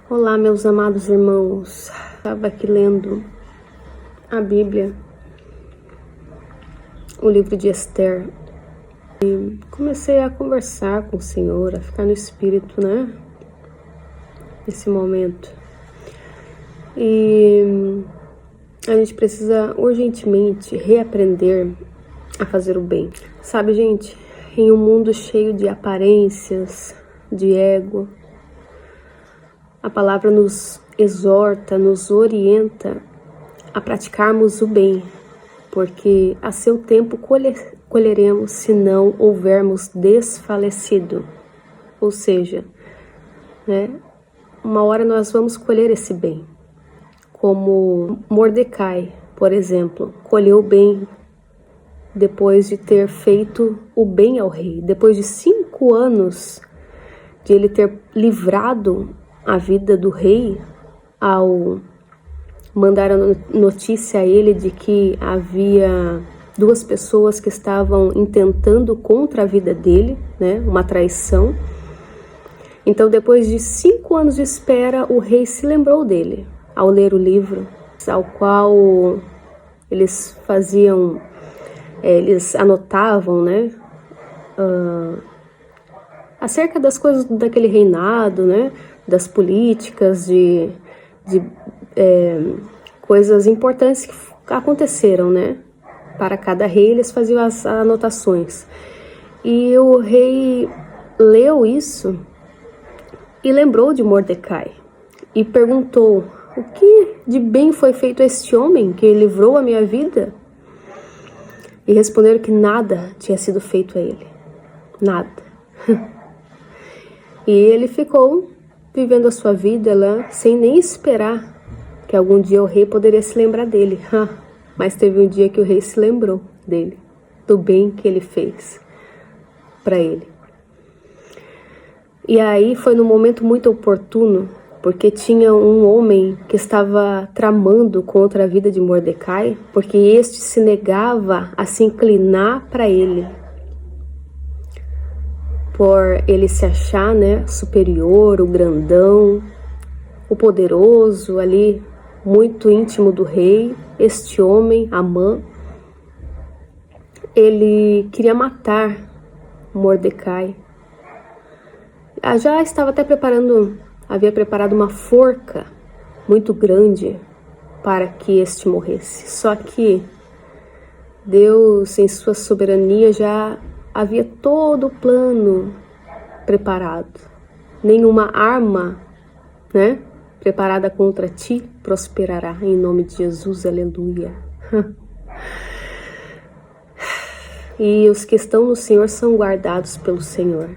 Olá, meus amados irmãos. Estava aqui lendo a Bíblia, o livro de Esther, e comecei a conversar com o Senhor, a ficar no Espírito, né? Nesse momento. E a gente precisa urgentemente reaprender a fazer o bem. Sabe, gente, em um mundo cheio de aparências, de ego, a palavra nos exorta, nos orienta a praticarmos o bem, porque a seu tempo colheremos se não houvermos desfalecido. Ou seja, né, uma hora nós vamos colher esse bem. Como Mordecai, por exemplo, colheu o bem depois de ter feito o bem ao rei. Depois de 5 anos de ele ter livrado a vida do rei, ao mandar a notícia a ele de que havia 2 pessoas que estavam intentando contra a vida dele, né, uma traição. Então, depois de 5 anos de espera, o rei se lembrou dele ao ler o livro, ao qual eles faziam, eles anotavam, né, acerca das coisas daquele reinado, né, das políticas, de coisas importantes que aconteceram, né? Para cada rei eles faziam as anotações. E o rei leu isso e lembrou de Mordecai e perguntou: o que de bem foi feito a este homem que livrou a minha vida? E responderam que nada tinha sido feito a ele. Nada. E ele ficou vivendo a sua vida lá, sem nem esperar que algum dia o rei poderia se lembrar dele. Mas teve um dia que o rei se lembrou dele, do bem que ele fez para ele. E aí foi num momento muito oportuno, porque tinha um homem que estava tramando contra a vida de Mordecai, porque este se negava a se inclinar para ele, por ele se achar, né, superior, o grandão, o poderoso ali, muito íntimo do rei. Este homem, Amã, ele queria matar Mordecai. Já estava até havia preparado uma forca muito grande para que este morresse. Só que Deus, em sua soberania, já havia todo o plano preparado. Nenhuma arma, né, preparada contra ti prosperará, em nome de Jesus, aleluia. E os que estão no Senhor são guardados pelo Senhor.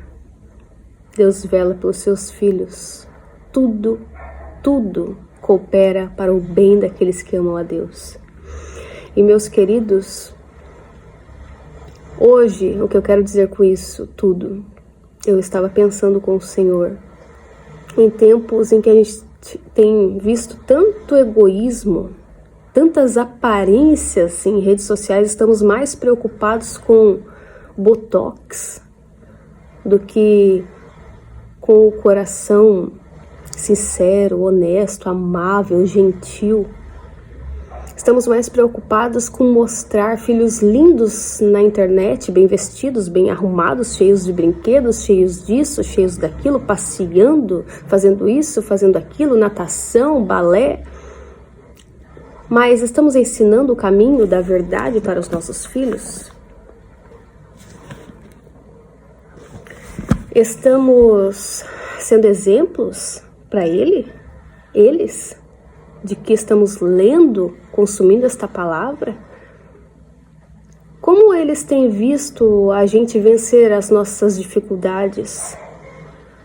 Deus vela pelos seus filhos. Tudo coopera para o bem daqueles que amam a Deus. E meus queridos, hoje, o que eu quero dizer com isso tudo, eu estava pensando com o Senhor, em tempos em que a gente tem visto tanto egoísmo, tantas aparências em redes sociais, estamos mais preocupados com botox do que com o coração sincero, honesto, amável, gentil. Estamos mais preocupados com mostrar filhos lindos na internet, bem vestidos, bem arrumados, cheios de brinquedos, cheios disso, cheios daquilo, passeando, fazendo isso, fazendo aquilo, natação, balé. Mas estamos ensinando o caminho da verdade para os nossos filhos? Estamos sendo exemplos para eles? De que estamos lendo, consumindo esta palavra? Como eles têm visto a gente vencer as nossas dificuldades?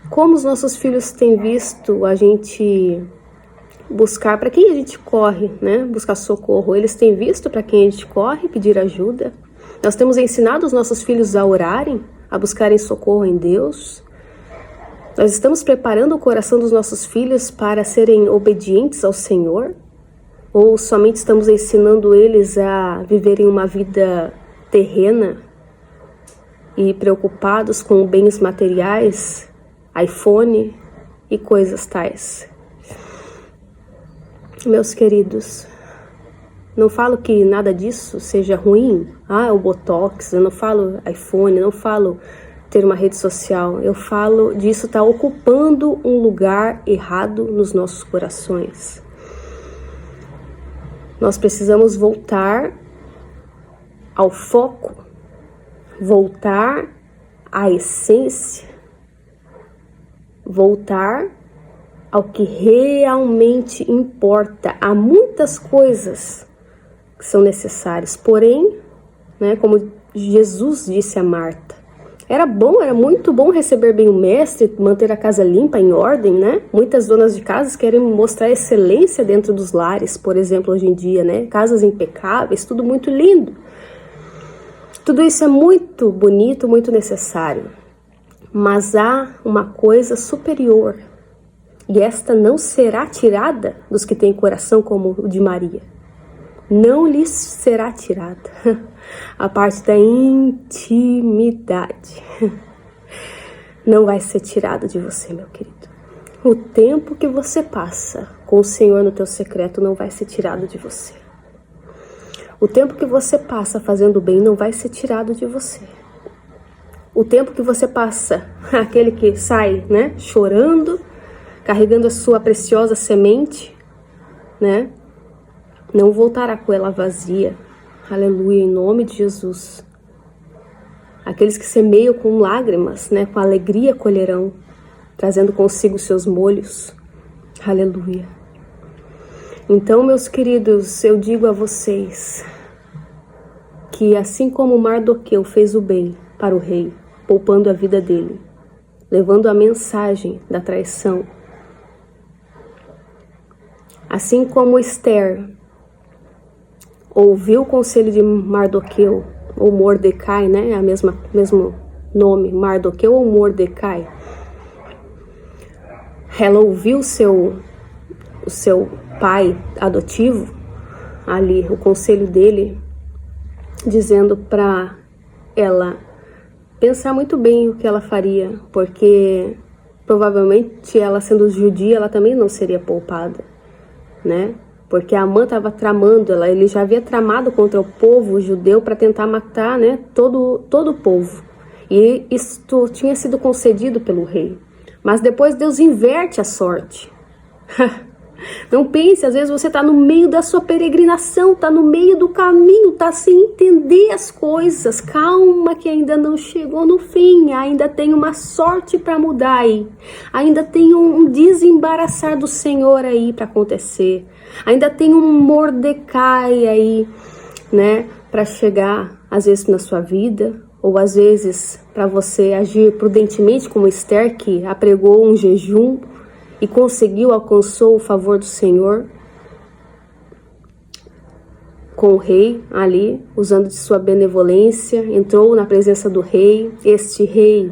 Como os nossos filhos têm visto a gente buscar, para quem a gente corre, né? Buscar socorro. Eles têm visto para quem a gente corre, pedir ajuda. Nós temos ensinado os nossos filhos a orarem, a buscarem socorro em Deus. Nós estamos preparando o coração dos nossos filhos para serem obedientes ao Senhor? Ou somente estamos ensinando eles a viverem uma vida terrena e preocupados com bens materiais, iPhone e coisas tais? meus queridos, não falo que nada disso seja ruim. O Botox, eu não falo iPhone, eu não falo ter uma rede social. Eu falo disso estar ocupando um lugar errado nos nossos corações. Nós precisamos voltar ao foco, voltar à essência, voltar ao que realmente importa. Há muitas coisas que são necessárias, porém, né, como Jesus disse a Marta, era muito bom receber bem o mestre, manter a casa limpa, em ordem, né? Muitas donas de casas querem mostrar excelência dentro dos lares, por exemplo, hoje em dia, né? Casas impecáveis, tudo muito lindo. Tudo isso é muito bonito, muito necessário. Mas há uma coisa superior, e esta não será tirada dos que têm coração como o de Maria. Não lhes será tirada a parte da intimidade. Não vai ser tirada de você, meu querido. O tempo que você passa com o Senhor no teu secreto não vai ser tirado de você. O tempo que você passa fazendo bem não vai ser tirado de você. O tempo que você passa, aquele que sai, né, chorando, carregando a sua preciosa semente, né, não voltará com ela vazia. Aleluia, em nome de Jesus. Aqueles que semeiam com lágrimas, né, com alegria colherão, trazendo consigo seus molhos. Aleluia. Então, meus queridos, eu digo a vocês que assim como Mardoqueu fez o bem para o rei, poupando a vida dele, levando a mensagem da traição, assim como Esther ouviu o conselho de Mardoqueu, ou Mordecai, né? É mesmo nome, Mardoqueu ou Mordecai. Ela ouviu o seu pai adotivo, ali, o conselho dele, dizendo para ela pensar muito bem o que ela faria, porque provavelmente ela sendo judia, ela também não seria poupada, né? Porque a Amã estava tramando, ele já havia tramado contra o povo judeu para tentar matar, né, todo o povo. E isto tinha sido concedido pelo rei. Mas depois Deus inverte a sorte. Não pense, às vezes você está no meio da sua peregrinação, está no meio do caminho, está sem entender as coisas. Calma que ainda não chegou no fim, ainda tem uma sorte para mudar aí. Ainda tem um desembaraçar do Senhor aí para acontecer. Ainda tem um Mordecai aí, né, para chegar, às vezes na sua vida, ou às vezes para você agir prudentemente como Esther, que apregou um jejum e alcançou o favor do Senhor com o rei ali, usando de sua benevolência, entrou na presença do rei. Este rei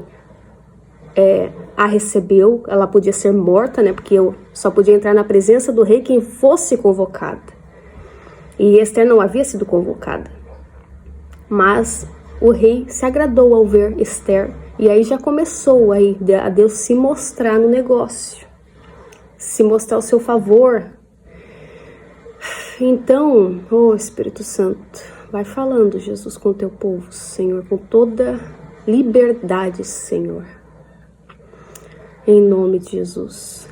a recebeu, ela podia ser morta, né, porque só podia entrar na presença do rei quem fosse convocada. E Esther não havia sido convocada. Mas o rei se agradou ao ver Esther, e aí já começou aí a Deus se mostrar no negócio, se mostrar o seu favor. Então, Espírito Santo, vai falando, Jesus, com o teu povo, Senhor, com toda liberdade, Senhor. Em nome de Jesus.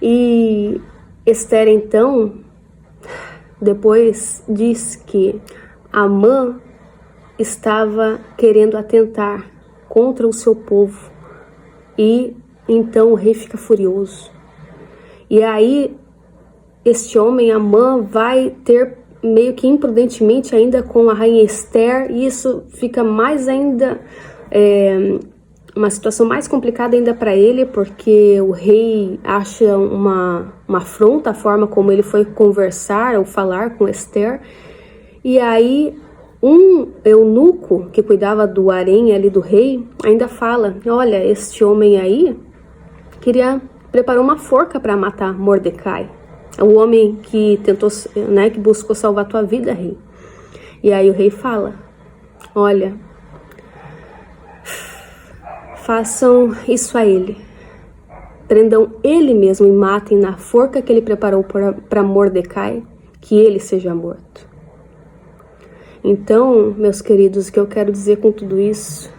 E Esther, então, depois diz que Amã estava querendo atentar contra o seu povo. E então o rei fica furioso. E aí, este homem, Amã, vai ter meio que imprudentemente ainda com a rainha Esther. E isso fica mais ainda... uma situação mais complicada ainda para ele, porque o rei acha uma afronta a forma como ele foi conversar ou falar com Esther. E aí um eunuco que cuidava do harém ali do rei ainda fala: olha, este homem aí preparou uma forca para matar Mordecai, o homem que tentou, né, que buscou salvar tua vida, rei. E aí o rei fala: olha, façam isso a ele, prendam ele mesmo e matem na forca que ele preparou para Mordecai, que ele seja morto. Então, meus queridos, o que eu quero dizer com tudo isso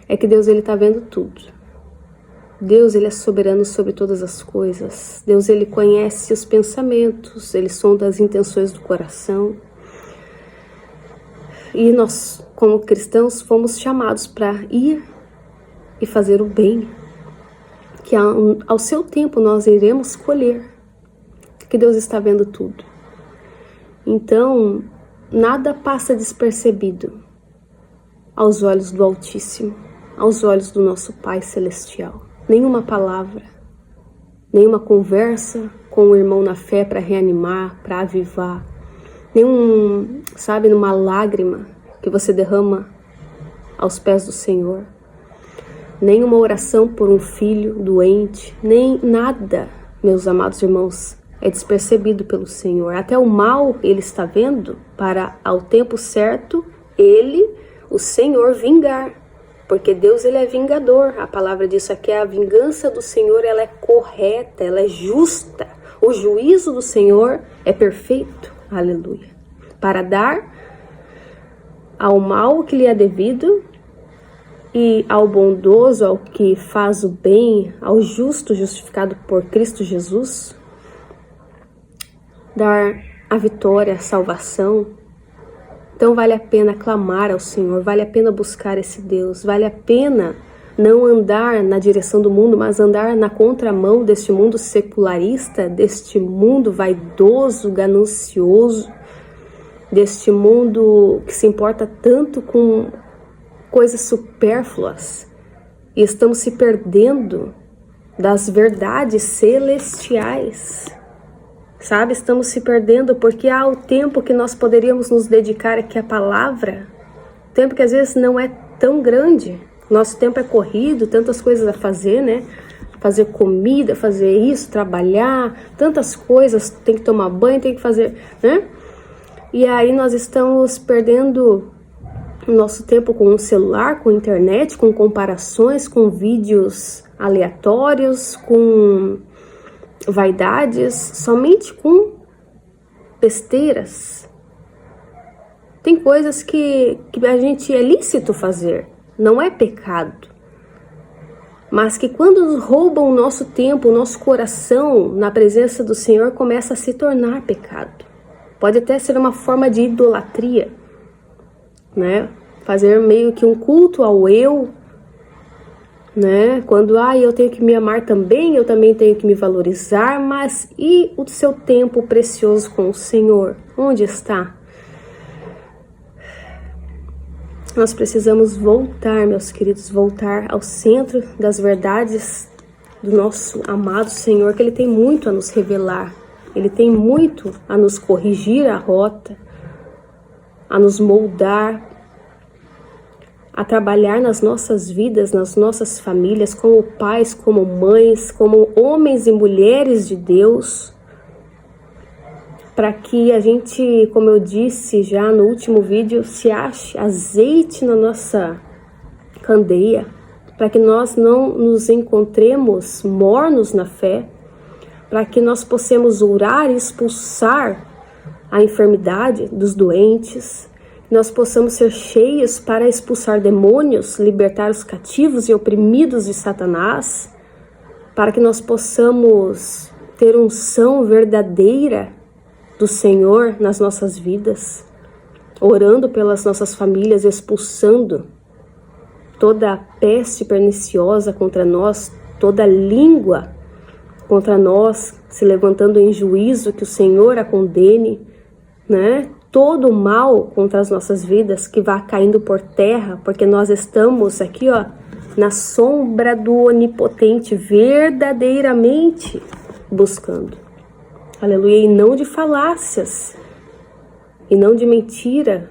é que Deus, ele está vendo tudo. Deus, ele é soberano sobre todas as coisas. Deus, ele conhece os pensamentos, ele sonda as intenções do coração. E nós, como cristãos, fomos chamados para ir e fazer o bem, que ao seu tempo nós iremos colher, que Deus está vendo tudo. Então, nada passa despercebido aos olhos do Altíssimo, aos olhos do nosso Pai Celestial. Nenhuma palavra, nenhuma conversa com o irmão na fé para reanimar, para avivar, numa lágrima que você derrama aos pés do Senhor, nenhuma oração por um filho doente, nem nada, meus amados irmãos, é despercebido pelo Senhor. Até o mal ele está vendo para, ao tempo certo, o Senhor, vingar. Porque Deus, ele é vingador. A palavra diz aqui, a vingança do Senhor, ela é correta, ela é justa. O juízo do Senhor é perfeito. Aleluia. Para dar ao mal o que lhe é devido, e ao bondoso, ao que faz o bem, ao justo justificado por Cristo Jesus, dar a vitória, a salvação. Então vale a pena clamar ao Senhor, vale a pena buscar esse Deus, vale a pena não andar na direção do mundo, mas andar na contramão deste mundo secularista, deste mundo vaidoso, ganancioso, deste mundo que se importa tanto com coisas supérfluas, e estamos se perdendo das verdades celestiais. Sabe, estamos se perdendo porque há o tempo que nós poderíamos nos dedicar aqui à palavra, tempo que às vezes não é tão grande, nosso tempo é corrido, tantas coisas a fazer, né? Fazer comida, fazer isso, trabalhar, tantas coisas, tem que tomar banho, tem que fazer, né? E aí nós estamos perdendo o nosso tempo com o celular, com a internet, com comparações, com vídeos aleatórios, com vaidades, somente com besteiras. Tem coisas que a gente é lícito fazer, não é pecado, mas que quando roubam o nosso tempo, o nosso coração na presença do Senhor, começa a se tornar pecado. Pode até ser uma forma de idolatria, né? Fazer meio que um culto ao eu, né? Quando eu tenho que me amar também, eu também tenho que me valorizar, mas e o seu tempo precioso com o Senhor? Onde está? Nós precisamos voltar, meus queridos, voltar ao centro das verdades do nosso amado Senhor, que Ele tem muito a nos revelar, Ele tem muito a nos corrigir a rota, a nos moldar, a trabalhar nas nossas vidas, nas nossas famílias, como pais, como mães, como homens e mulheres de Deus, para que a gente, como eu disse já no último vídeo, se ache azeite na nossa candeia, para que nós não nos encontremos mornos na fé, para que nós possamos orar e expulsar a enfermidade dos doentes, nós possamos ser cheios para expulsar demônios, libertar os cativos e oprimidos de Satanás, para que nós possamos ter unção verdadeira do Senhor nas nossas vidas, orando pelas nossas famílias, expulsando toda a peste perniciosa contra nós, toda língua contra nós, se levantando em juízo, que o Senhor a condene, né? Todo o mal contra as nossas vidas que vá caindo por terra, porque nós estamos aqui, na sombra do Onipotente, verdadeiramente buscando. Aleluia, e não de falácias, e não de mentira,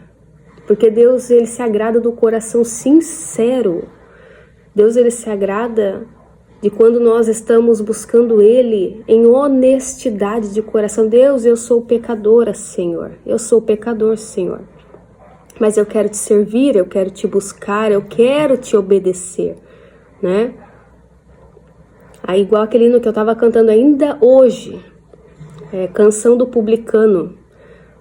porque Deus, Ele se agrada do coração sincero. Deus, Ele se agrada de quando nós estamos buscando Ele em honestidade de coração. Deus, eu sou pecadora, Senhor. Eu sou pecador, Senhor. Mas eu quero te servir, eu quero te buscar, eu quero te obedecer, né? Aí, igual aquele hino que eu tava cantando ainda hoje, Canção do Publicano,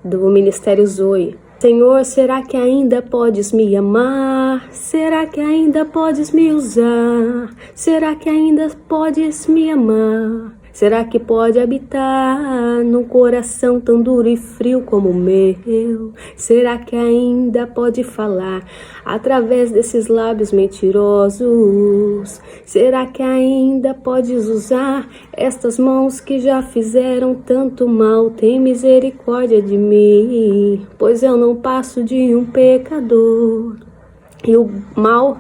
do Ministério Zoe. Senhor, será que ainda podes me amar? Será que ainda podes me usar? Será que ainda podes me amar? Será que pode habitar num coração tão duro e frio como o meu? Será que ainda pode falar através desses lábios mentirosos? Será que ainda podes usar estas mãos que já fizeram tanto mal? Tem misericórdia de mim, pois eu não passo de um pecador. E o mal,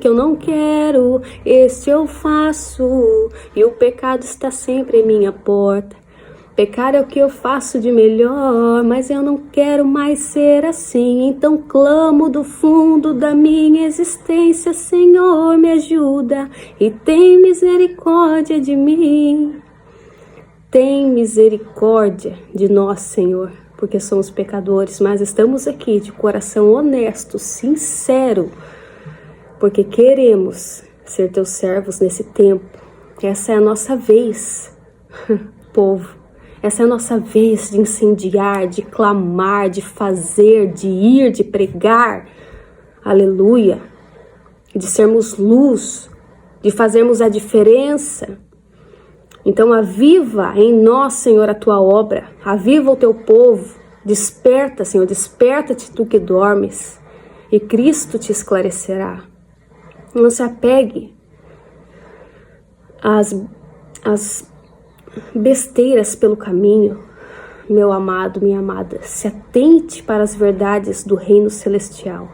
que eu não quero, este eu faço, e o pecado está sempre em minha porta. Pecar é o que eu faço de melhor, mas eu não quero mais ser assim. Então clamo do fundo da minha existência: Senhor, me ajuda e tem misericórdia de mim. Tem misericórdia de nós, Senhor, porque somos pecadores, mas estamos aqui de coração honesto, sincero, porque queremos ser teus servos nesse tempo. Essa é a nossa vez, povo. Essa é a nossa vez de incendiar, de clamar, de fazer, de ir, de pregar. Aleluia. De sermos luz, de fazermos a diferença. Então aviva em nós, Senhor, a tua obra. Aviva o teu povo. Desperta, Senhor, desperta-te tu que dormes, e Cristo te esclarecerá. Não se apegue às besteiras pelo caminho, meu amado, minha amada. Se atente para as verdades do reino celestial,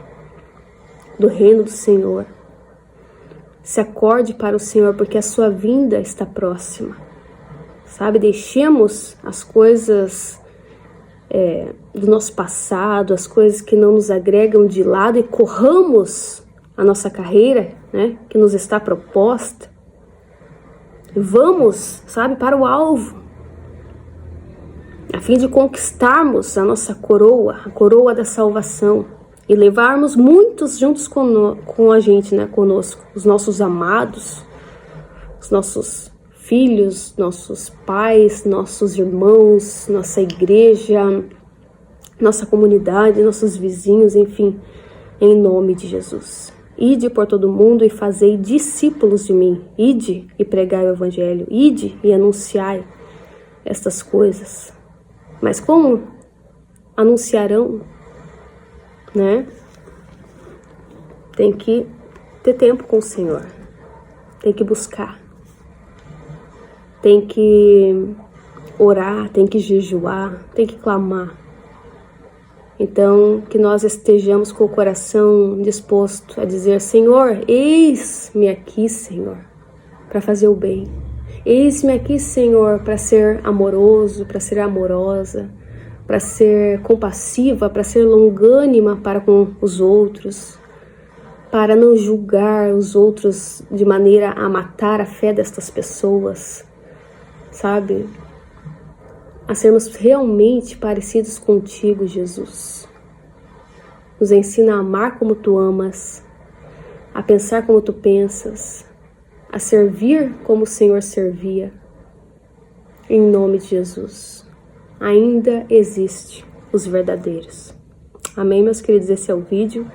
do reino do Senhor. Se acorde para o Senhor, porque a sua vinda está próxima. Sabe, deixemos as coisas do nosso passado, as coisas que não nos agregam de lado, e corramos a nossa carreira, que nos está proposta. Vamos, sabe, para o alvo, a fim de conquistarmos a nossa coroa, a coroa da salvação, e levarmos muitos juntos com a gente, conosco, os nossos amados, os nossos filhos, nossos pais, nossos irmãos, nossa igreja, nossa comunidade, nossos vizinhos, enfim, em nome de Jesus. Ide por todo mundo e fazei discípulos de mim. Ide e pregai o evangelho. Ide e anunciai estas coisas. Mas como anunciarão, Tem que ter tempo com o Senhor. Tem que buscar. Tem que orar, tem que jejuar, tem que clamar. Então, que nós estejamos com o coração disposto a dizer: Senhor, eis-me aqui, Senhor, para fazer o bem. Eis-me aqui, Senhor, para ser amoroso, para ser amorosa, para ser compassiva, para ser longânima para com os outros, para não julgar os outros de maneira a matar a fé destas pessoas, sabe? A sermos realmente parecidos contigo, Jesus. Nos ensina a amar como tu amas, a pensar como tu pensas, a servir como o Senhor servia. Em nome de Jesus. Ainda existe os verdadeiros. Amém, meus queridos? Esse é o vídeo.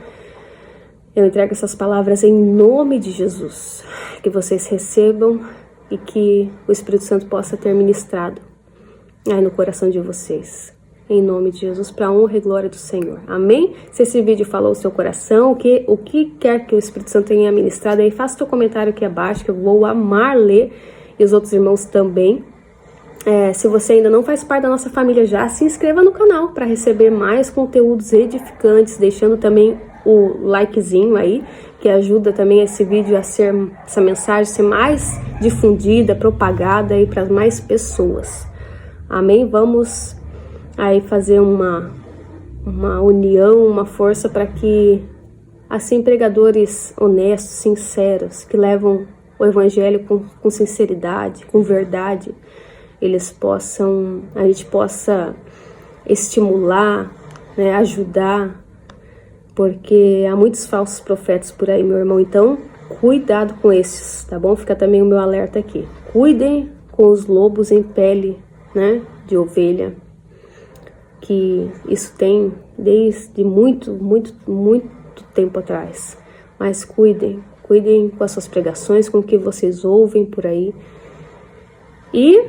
Eu entrego essas palavras em nome de Jesus. Que vocês recebam e que o Espírito Santo possa ter ministrado aí no coração de vocês, em nome de Jesus, para a honra e glória do Senhor. Amém? Se esse vídeo falou o seu coração, o que quer que o Espírito Santo tenha ministrado aí, faça seu comentário aqui abaixo, que eu vou amar ler, e os outros irmãos também. Se você ainda não faz parte da nossa família já, se inscreva no canal para receber mais conteúdos edificantes, deixando também o likezinho aí, que ajuda também esse vídeo essa mensagem ser mais difundida, propagada aí para mais pessoas. Amém? Vamos aí fazer uma união, uma força para que, assim, pregadores honestos, sinceros, que levam o evangelho com sinceridade, com verdade, a gente possa estimular, ajudar, porque há muitos falsos profetas por aí, meu irmão. Então, cuidado com esses, tá bom? Fica também o meu alerta aqui. Cuidem com os lobos em pele, né, de ovelha, que isso tem desde muito tempo atrás. Mas cuidem com as suas pregações, com o que vocês ouvem por aí. E,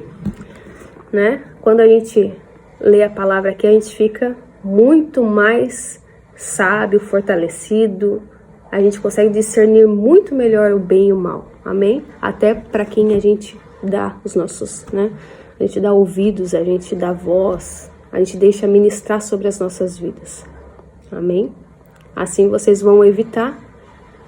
né, quando a gente lê a palavra aqui, a gente fica muito mais sábio, fortalecido. A gente consegue discernir muito melhor o bem e o mal. Amém? Até para quem a gente dá os nossos, né? A gente dá ouvidos, a gente dá voz, a gente deixa ministrar sobre as nossas vidas. Amém? Assim vocês vão evitar,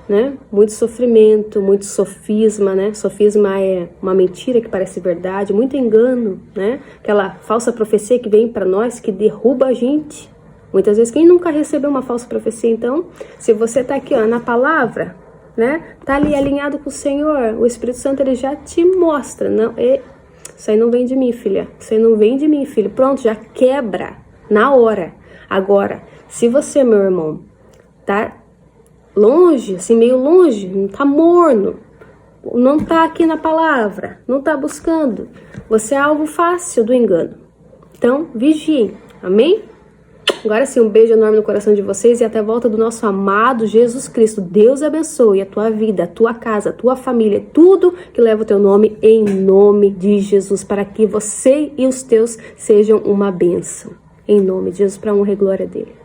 né, muito sofrimento, muito sofisma, né? Sofisma é uma mentira que parece verdade, muito engano, né? Aquela falsa profecia que vem para nós, que derruba a gente. Muitas vezes, quem nunca recebeu uma falsa profecia? Então, se você tá aqui, ó, na palavra, né, tá ali alinhado com o Senhor, o Espírito Santo, ele já te mostra, não, isso aí não vem de mim, filha, isso aí não vem de mim, filho. Pronto, já quebra na hora. Agora, se você, meu irmão, tá longe, assim, meio longe, não tá morno, não tá aqui na palavra, não tá buscando, você é alvo fácil do engano. Então, vigiem, amém? Agora sim, um beijo enorme no coração de vocês e até a volta do nosso amado Jesus Cristo. Deus abençoe a tua vida, a tua casa, a tua família, tudo que leva o teu nome, em nome de Jesus, para que você e os teus sejam uma bênção. Em nome de Jesus, para a honra e glória dele.